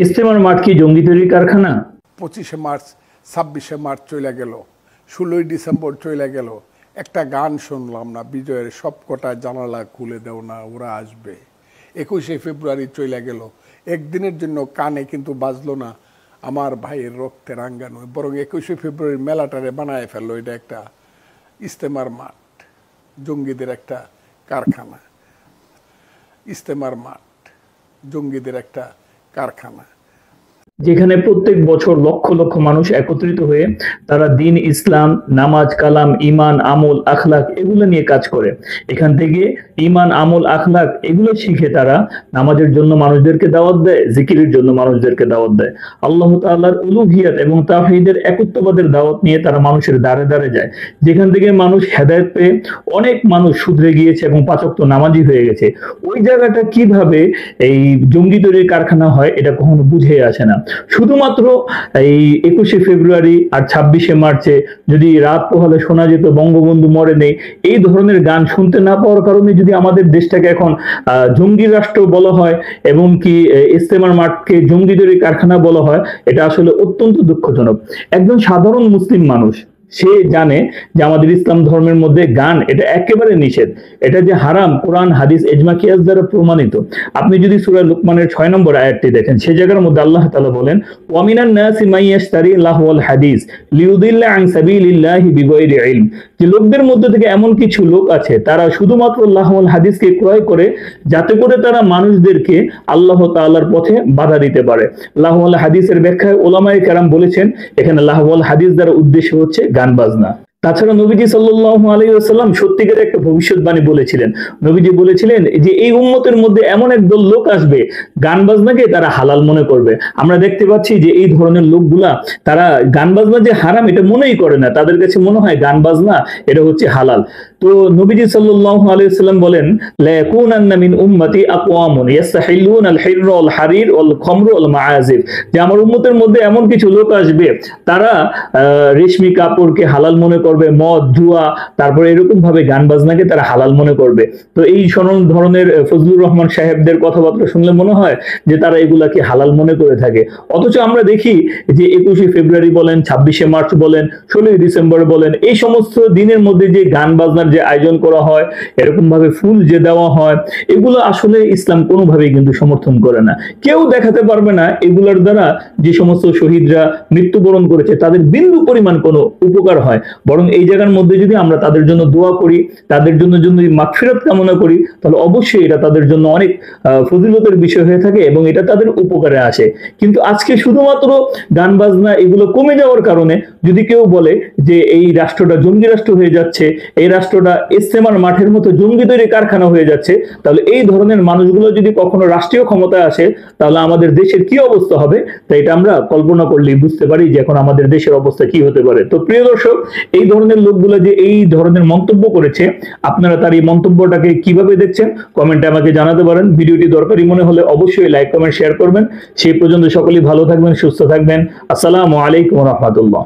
ইজতেমার মাঠ কি জঙ্গি তৈরির কারখানা? 25শে মার্চ 26শে মার্চ চলে গেল, 16ই ডিসেম্বর চলে গেল, একটা গান শুনলাম না, বিজয়ের সবকটা জানালা খুলে দেও না ওরা আসবে। 21শে ফেব্রুয়ারি চলে গেল, একদিনের জন্য কানে কিন্তু বাজলো না আমার ভাইয়ের রক্তে রাঙ্গানো, বরং 21শে ফেব্রুয়ারি মেলাটারে বানায় ফেললো এটা একটা ইজতেমার মাঠ, জঙ্গিদের একটা কারখানা। ইজতেমার মাঠ জঙ্গিদের একটা কারখানা, যেখানে প্রত্যেক বছর লক্ষ লক্ষ মানুষ একত্রিত হয়ে তারা দিন, ইসলাম, নামাজ, কালাম, ইমান, আমল, আখলাক এগুলো নিয়ে কাজ করে। এখান থেকে ইমান, আমল, আখলাক এগুলো শিখে তারা নামাজের জন্য মানুষদেরকে দাওয়াত দেয়, জিকিরের জন্য মানুষদেরকে দাওয়াত দেয়, আল্লাহ তাআলার উলুহিয়াত এবং তাওহীদের একত্ববাদের দাওয়াত নিয়ে তারা মানুষের দ্বারে দ্বারে যায়। যেখান থেকে মানুষ হেদায়েত পেয়ে অনেক মানুষ শুধরে গিয়েছে এবং পাঁচ ওয়াক্ত নামাজি হয়ে গেছে। ওই জায়গাটা কিভাবে এই জঙ্গি তৈরির কারখানা হয় এটা কখনো বুঝে আসে না। শুধুমাত্র এই 21শে ফেব্রুয়ারি আর 26শে মার্চে যদি রাত পোহালে শোনা যেত বঙ্গবন্ধু মরে নেই, এই ধরনের গান শুনতে না পাওয়ার কারণে যদি আমাদের দেশটাকে এখন জঙ্গি রাষ্ট্র বলা হয় এবং কি ইজতেমার মাঠকে জঙ্গি তৈরির কারখানা বলা হয়, এটা আসলে অত্যন্ত দুঃখজনক। একজন সাধারণ মুসলিম মানুষ সে জানে যে আমাদের ইসলাম ধর্মের মধ্যে গান এটা একেবারে নিষেধ, এটা যে হারাম কোরআন, হাদিস, ইজমা, কিয়াস দ্বারা প্রমাণিত। আপনি যদি সূরা লুকমানের 6 নম্বর আয়াতটি দেখেন, সেই জায়গার মধ্যে আল্লাহ তাআলা বলেন, ওয়া মিনান নাসি মান ইয়াশতারি লাহওয়াল হাদিস লিইউদিল্লা আন সাবিলিল্লাহি বিগাইরি ইলম, যে লোকদের মধ্যে থেকে এমন কিছু লোক আছে তারা শুধুমাত্র লাহওয়াল হাদিসকে ক্রয় করে যাতে করে তারা মানুষদেরকে আল্লাহ তাআলার পথে বাধা দিতে পারে। লাহওয়াল হাদিসের ব্যাখ্যায় উলামায়ে কেরাম বলেছেন এখানে লাহওয়াল হাদিস দ্বারা উদ্দেশ্য হচ্ছে গান বাজনা। তাছাড়া নবীজি সাল্লাল্লাহু আলাইহি ওয়াসাল্লাম সত্যিকার একটা ভবিষ্যৎবাণী বলেছিলেন। নবীজি বলেছিলেন যে এই উম্মতের মধ্যে এমন একদল লোক আসবে গান বাজনাকে তারা হালাল মনে করবে। আমরা দেখতে পাচ্ছি যে এই ধরনের লোকগুলা তারা গান বাজনা যে হারাম এটা মনেই করে না, তাদের কাছে মনে হয় গান বাজনা এটা হচ্ছে হালাল। তো নবীজি সাল্লাল্লাহু আলাইহি ওয়াসাল্লাম বলেন, লা ইয়াকুনান্না মিন উম্মতি আকওয়ামুন ইয়াস্তাহিলুনা আল হিরর ওয়াল হারির ওয়াল খামর ওয়াল মাআজিব, যে আমার উম্মতের মধ্যে এমন কিছু লোক আসবে তারা রেশমি কাপড়কে হালাল মনে করবে, মদ, জুয়া, তারপরে এরকম ভাবে গান বাজনাকে তারা হালাল মনে করবে। তো এই ধরনের ফজলুর রহমান সাহেবদের কথাবার্তা শুনলে মনে হয় যে তারা এগুলাকে হালাল মনে করে থাকে। অথচ আমরা দেখি যে 21শে ফেব্রুয়ারি বলেন, 26শে মার্চ বলেন, 16ই ডিসেম্বর বলেন, এই সমস্ত দিনের মধ্যে যে গান বাজনার যে আয়োজন করা হয়, এরকম ভাবে ফুল যে দেওয়া হয়, এগুলো আসলে ইসলাম কোনোভাবেই কিন্তু সমর্থন করে না। কেউ দেখাতে পারবে না এগুলোর দ্বারা যে সমস্ত শহীদরা মৃত্যুবরণ করেছে তাদের বিন্দু পরিমাণ কোনো উপকার হয়। বরং এই জায়গার মধ্যে যদি আমরা তাদের জন্য দোয়া করি, তাদের জন্য যদি মাগফিরাত কামনা করি, তাহলে অবশ্যই এটা তাদের জন্য অনেক ফজিলতের বিষয় হয়ে থাকে এবং এটা তাদের উপকারে আসে। কিন্তু আজকে শুধুমাত্র গান বাজনা এগুলো কমে যাওয়ার কারণে যদি কেউ বলে যে এই রাষ্ট্রটা জঙ্গি রাষ্ট্র হয়ে যাচ্ছে, এই রাষ্ট্রটা ইজতেমার মাঠের মতো জঙ্গি তৈরি কারখানা হয়ে যাচ্ছে, তাহলে এই ধরনের মানুষগুলো যদি কখনো রাষ্ট্রীয় ক্ষমতায় আসে তাহলে আমাদের দেশের কি অবস্থা হবে, তাই এটা আমরা কল্পনা করলেই বুঝতে পারি যে এখন আমাদের দেশের অবস্থা কি হতে পারে। তো প্রিয় দর্শক, এই ধরনের লোকগুলো যে এই ধরনের মন্তব্য করেছে, আপনারা তার এই মন্তব্যটাকে কিভাবে দেখছেন কমেন্টে আমাকে জানাতে পারেন। ভিডিওটি দরকারি মনে হলে অবশ্যই লাইক, কমেন্ট, শেয়ার করবেন। সেই পর্যন্ত সকলেই ভালো থাকবেন, সুস্থ থাকবেন। আসসালামু আলাইকুম ওয়া রাহমাতুল্লাহ।